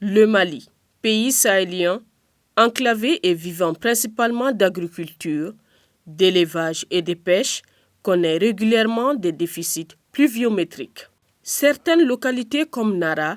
Le Mali, pays sahélien, enclavé et vivant principalement d'agriculture, d'élevage et de pêche, connaît régulièrement des déficits pluviométriques. Certaines localités comme Nara,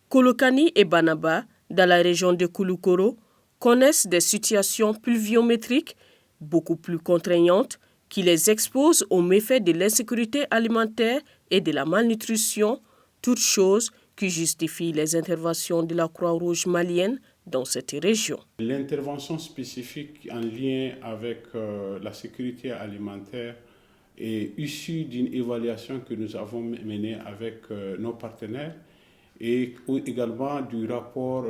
Kolokani et Banaba, dans la région de Kouloukoro, connaissent des situations pluviométriques beaucoup plus contraignantes qui les exposent aux méfaits de l'insécurité alimentaire et de la malnutrition, toutes choses qui justifient les interventions de la Croix-Rouge malienne dans cette région. L'intervention spécifique en lien avec la sécurité alimentaire est issue d'une évaluation que nous avons menée avec nos partenaires et également du rapport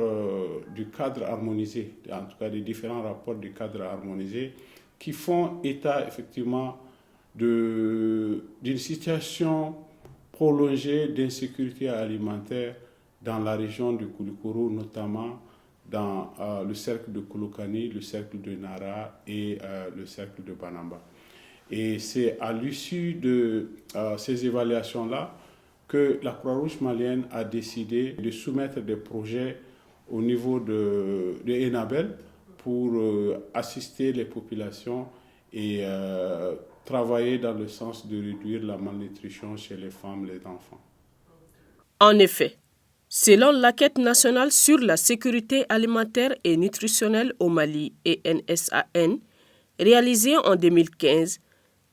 du cadre harmonisé, en tout cas des différents rapports du cadre harmonisé qui font état effectivement d'une situation prolongée d'insécurité alimentaire dans la région de Kouloukoro, notamment dans le cercle de Kolokani, le cercle de Nara et le cercle de Banamba. Et c'est à l'issue de ces évaluations-là que la Croix-Rouge malienne a décidé de soumettre des projets au niveau de Enabel pour assister les populations et travailler dans le sens de réduire la malnutrition chez les femmes et les enfants. En effet, selon l'enquête nationale sur la sécurité alimentaire et nutritionnelle au Mali et NSAN, réalisée en 2015,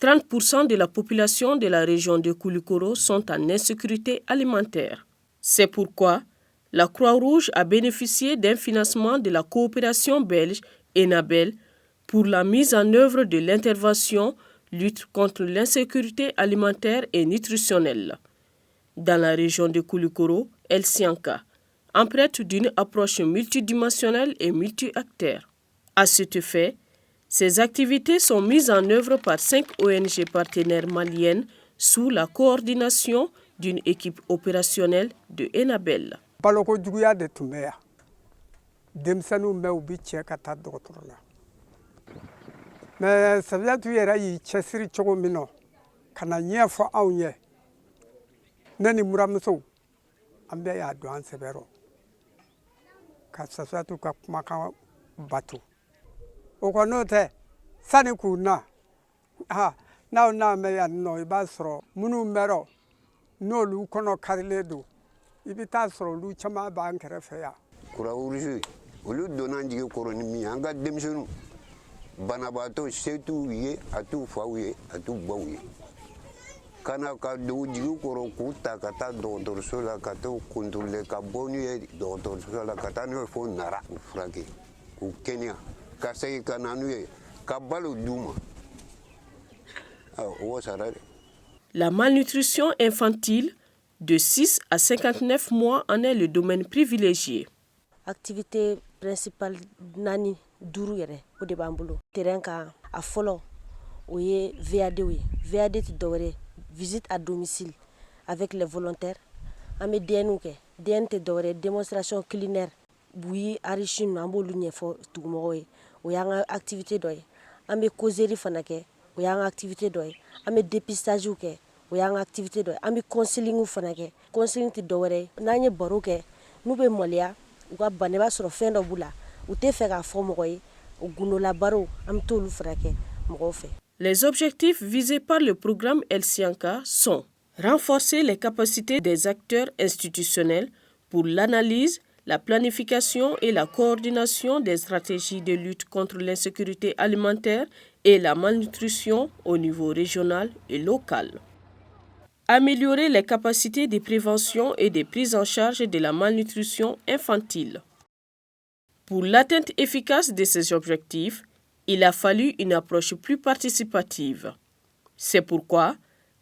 30% de la population de la région de Kouloukoro sont en insécurité alimentaire. C'est pourquoi la Croix-Rouge a bénéficié d'un financement de la coopération belge Enabel pour la mise en œuvre de l'intervention lutte contre l'insécurité alimentaire et nutritionnelle. Dans la région de Kouloukoro, El Sianka, empreinte d'une approche multidimensionnelle et multi-acteurs. À cet effet, ces activités sont mises en œuvre par 5 ONG partenaires maliennes sous la coordination d'une équipe opérationnelle de Enabel. Mais ça veut dire que chesiri chogo mino kana nya fo awnye nani muramuso ambe ya do ansebero ka sasatu ka maka batu o ko note sani kuna ha na me ya no ibasro munu mero no lu kono karledo ibita sro lu chama ba ankere fe ya kura urju olu donanji ko ro ni mi anga demjenu banabato setu ye atu fawiye atu bawiye kana ka do jigu koro kuta kata doctor sola kata kontrole ka bonu ye doctor sola kata no fo nara frage ku Kenya ka sai kana nu ye ka balu duma o sarare. La malnutrition infantile de 6 à 59 mois en est le domaine privilégié. Activité principale nani duru yɛrɛ o de b'an bolo terrain kan a fɔlɔ o ye VAD ye VAD tɛ dɔwɛrɛ visite à domicile avec les volontaires an bɛ DN kɛ DN tɛ dɔwɛrɛ démonstration culinaire buyi enrichi an b'olu ɲɛfɔ dugumɔgɔw ye o y'an ka activité dɔ ye an bɛ causerie fana kɛ o y'an ka activité dɔ ye an bɛ dépistage kɛ o y'an ka activité dɔ ye an bɛ counseling fana kɛ counseling tɛ dɔwɛrɛ ye n'an ye baro kɛ n'u bɛ maloya u ka bana b'a sɔrɔ fɛn dɔ b'u la. Les objectifs visés par le programme El Sianka sont renforcer les capacités des acteurs institutionnels pour l'analyse, la planification et la coordination des stratégies de lutte contre l'insécurité alimentaire et la malnutrition au niveau régional et local. Améliorer les capacités de prévention et de prise en charge de la malnutrition infantile. Pour l'atteinte efficace de ces objectifs, il a fallu une approche plus participative. C'est pourquoi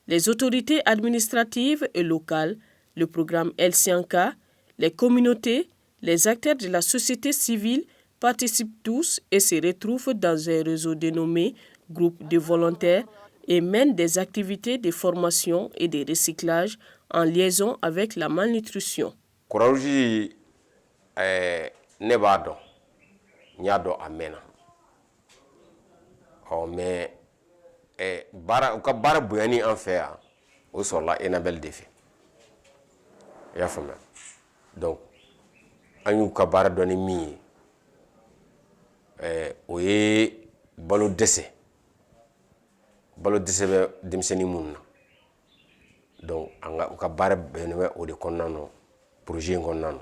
les autorités administratives et locales, le programme El Sianka, les communautés, les acteurs de la société civile participent tous et se retrouvent dans un réseau dénommé groupe de volontaires et mènent des activités de formation et de recyclage en liaison avec la malnutrition. Ne b'a dɔn n y'a dɔn a mɛnna mais u ka baara bonyani an fɛ yan o sɔrɔla Enabel de fɛ i y'a faamuya donc an y'u ka baara dɔn ni min ye o ye balo dɛsɛ bɛ denmisɛnnin minnu na donc u ka baara bɛnnen bɛ o de kɔnɔna na projet in kɔnɔna na.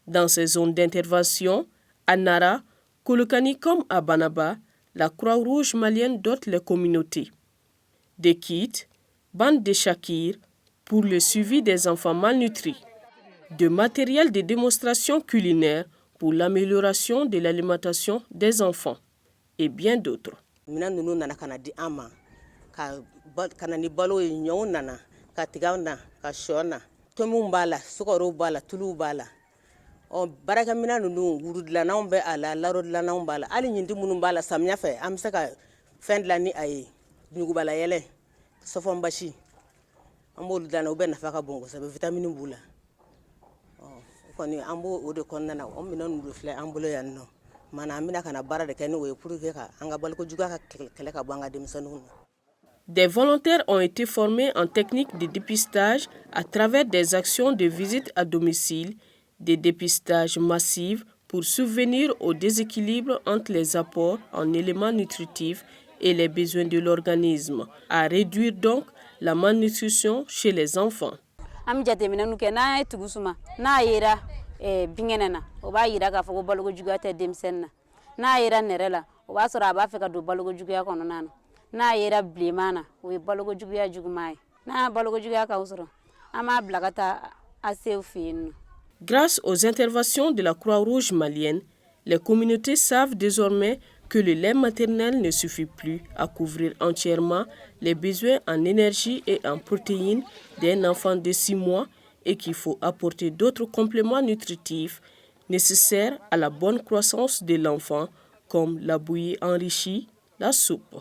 Dans ces zones d'intervention, à Nara, Kolokani comme à Banaba, la Croix-Rouge malienne dote les communautés des kits, bandes de shakir pour le suivi des enfants malnutris, de matériel de démonstration culinaire pour l'amélioration de l'alimentation des enfants et bien d'autres. Baraka mina nunu wurudlananw bɛ a la larodlananw b'a la hali ɲindi minnu b'a la samiya fɛ an bɛ se ka fɛn dilan ni a ye ɲugubala yɛlɛ sɔfɔn basi an b'olu dilan u bɛ nafa ka bon kosɛbɛ vitamine b'u la kɔni an b'o de kɔnɔna na o minɛn ninnu filɛ an bolo yan nɔ mana an bɛna ka na baara de kɛ ni o ye pour que ka an ka balokojuguya ka kɛlɛ ka bɔ an ka denmisɛnninw na. Des volontaires ont été formés en technique de dépistage à travers des actions de visite à domicile, des dépistages massifs pour subvenir au déséquilibre entre les apports en éléments nutritifs et les besoins de l'organisme, à réduire donc la malnutrition chez les enfants. Grâce aux interventions de la Croix-Rouge malienne, les communautés savent désormais que le lait maternel ne suffit plus à couvrir entièrement les besoins en énergie et en protéines d'un enfant de 6 mois et qu'il faut apporter d'autres compléments nutritifs nécessaires à la bonne croissance de l'enfant, comme la bouillie enrichie, la soupe.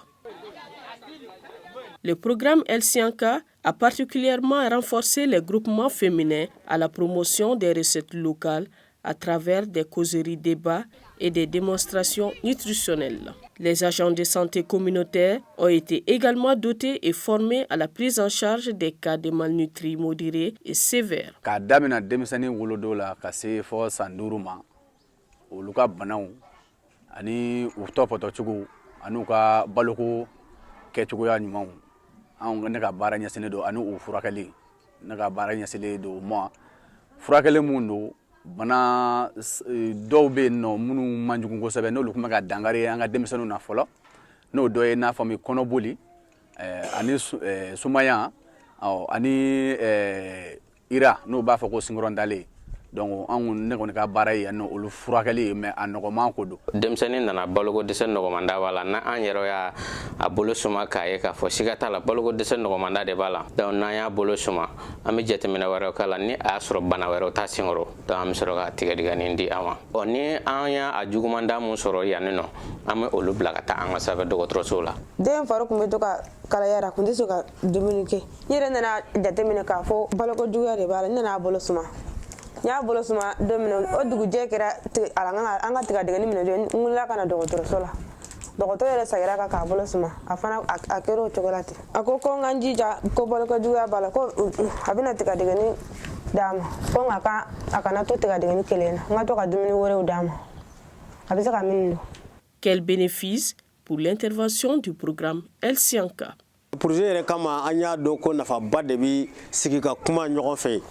Le programme El Sianka a particulièrement renforcé les groupements féminins à la promotion des recettes locales à travers des causeries débats et des démonstrations nutritionnelles. Les agents de santé communautaires ont été également dotés et formés à la prise en charge des cas de malnutrie modérés et sévères. An ne ka baara ɲɛsinnen don ani o furakɛli ne ka baara ɲɛsinnen don moi furakɛli mun don bana dɔw bɛ yen nɔ minnu man jugu kosɛbɛ n'olu tun bɛ ka dankari an ka denmisɛnninw na fɔlɔ n'o dɔ ye n'a fɔ min kɔnɔboli ani sumaya ani ira n'o b'a fɔ ko sinkɔrɔndalen donc an ne kɔni ka baara ye olu furakɛli mais a nɔgɔman ko don. Denmisɛnnin nana baloko dɛsɛ nɔgɔmanda b'a la n'an yɛrɛ y'a bolo suma k'a ye k'a fɔ siga t'a la baloko dɛsɛ nɔgɔmanda de b'a la donc n'an y'a bolo suma an bɛ jateminɛ wɛrɛw k'a la ni a y'a sɔrɔ bana wɛrɛw t'a senkɔrɔ donc an bɛ sɔrɔ ka tigɛdigɛnin di a ma ni an y'a jugumanda mun sɔrɔ yan nɔ an bɛ olu bila ka taa an ka sanfɛ dɔgɔtɔrɔso la. Den fari tun bɛ to ka kalaya a kun tɛ se ka dumuni kɛ n yɛrɛ nana jateminɛ k'a fɔ balokojuguya de b'a la n nana a bolo suma n y'a bolo suma don min o dugujɛ kɛra an ka tigɛdigɛni minɛ n wulila ka na dɔgɔtɔrɔso la dɔgɔtɔrɔ yɛrɛ sagira kan k'a bolo suma a fana a kɛra o cogo la ten a ko n ka n jija ko balokojuguya b'a la ko a bɛna tigɛdigɛni d'a ma ko nka a kana to tigɛdigɛni kelen na n ka to ka dumuni wɛrɛw d'a ma a bɛ se ka min don. Quel bénéfice pour l'intervention du programme El Sianka. Projet yɛrɛ kama an y'a dɔn ko nafaba de bɛ sigi ka kuma ɲɔgɔn fɛ.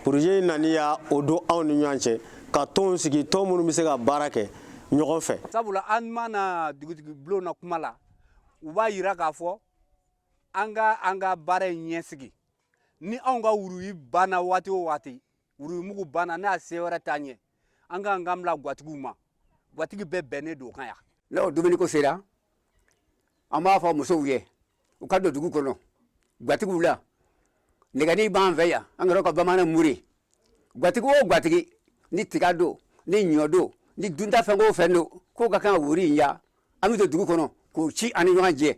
Projet nani ya o don anw ni ɲɔgɔn cɛ ka tɔnw sigi tɔn minnu bɛ se ka baara kɛ ɲɔgɔn fɛ. Sabula an mana dugutigi bulon na kuma la u b'a yira k'a fɔ an ka baara in ɲɛsigi ni anw ka wuruyi banna waati o waati wuruyi mugu banna n'a se wɛrɛ t'a ɲɛ an k'an kan bila gwatigiw ma gwatigi bɛɛ bɛnnen don o kan yan. N'o dumuni ko sera an b'a fɔ musow ye u ka don dugu kɔnɔ gwatigiw la nɛgɛni b'an fɛ yan an ka bamanan muri gwatigi o gwatigi ni tiga don ni ɲɔ don ni dunta fɛn o fɛn don k'o ka kan ka wuri in ya an bɛ don dugu kɔnɔ k'o ci an ni ɲɔgɔn cɛ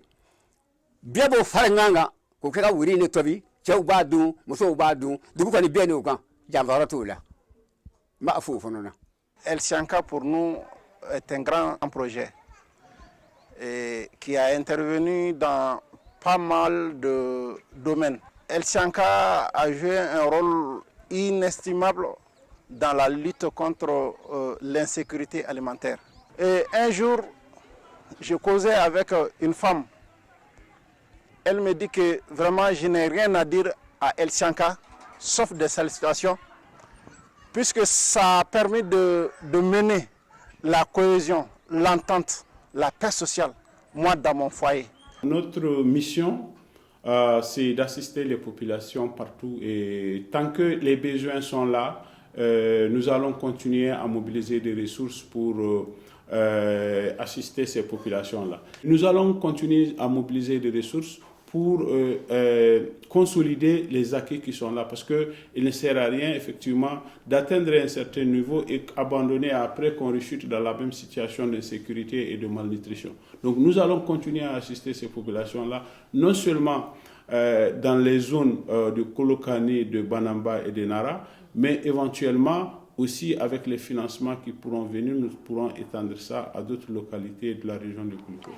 bɛɛ b'o fara ɲɔgɔn kan k'o kɛ ka wuri in de tobi cɛw b'a dun musow b'a dun dugu kɔni bɛɛ n'o kan janfa yɔrɔ t'o la n b'a fɔ o fana na. El Sianka pour nous est un grand projet qui a intervenu dans pas mal de domaines. El Sianka a joué un rôle inestimable dans la lutte contre l'insécurité alimentaire. Et un jour, je causais avec une femme. Elle me dit que vraiment je n'ai rien à dire à El Sianka, sauf des salutations, puisque ça a permis de mener la cohésion, l'entente, la paix sociale, moi dans mon foyer. Notre mission, c'est d'assister les populations partout et tant que les besoins sont là, nous allons continuer à mobiliser des ressources pour assister ces populations-là. Nous allons continuer à mobiliser des ressources pour consolider les acquis qui sont là, parce qu'il ne sert à rien, effectivement, d'atteindre un certain niveau et abandonner après qu'on rechute dans la même situation d'insécurité et de malnutrition. Donc nous allons continuer à assister ces populations-là, non seulement dans les zones de Kolokani, de Banamba et de Nara, mais éventuellement aussi avec les financements qui pourront venir, nous pourrons étendre ça à d'autres localités de la région de Kouliko.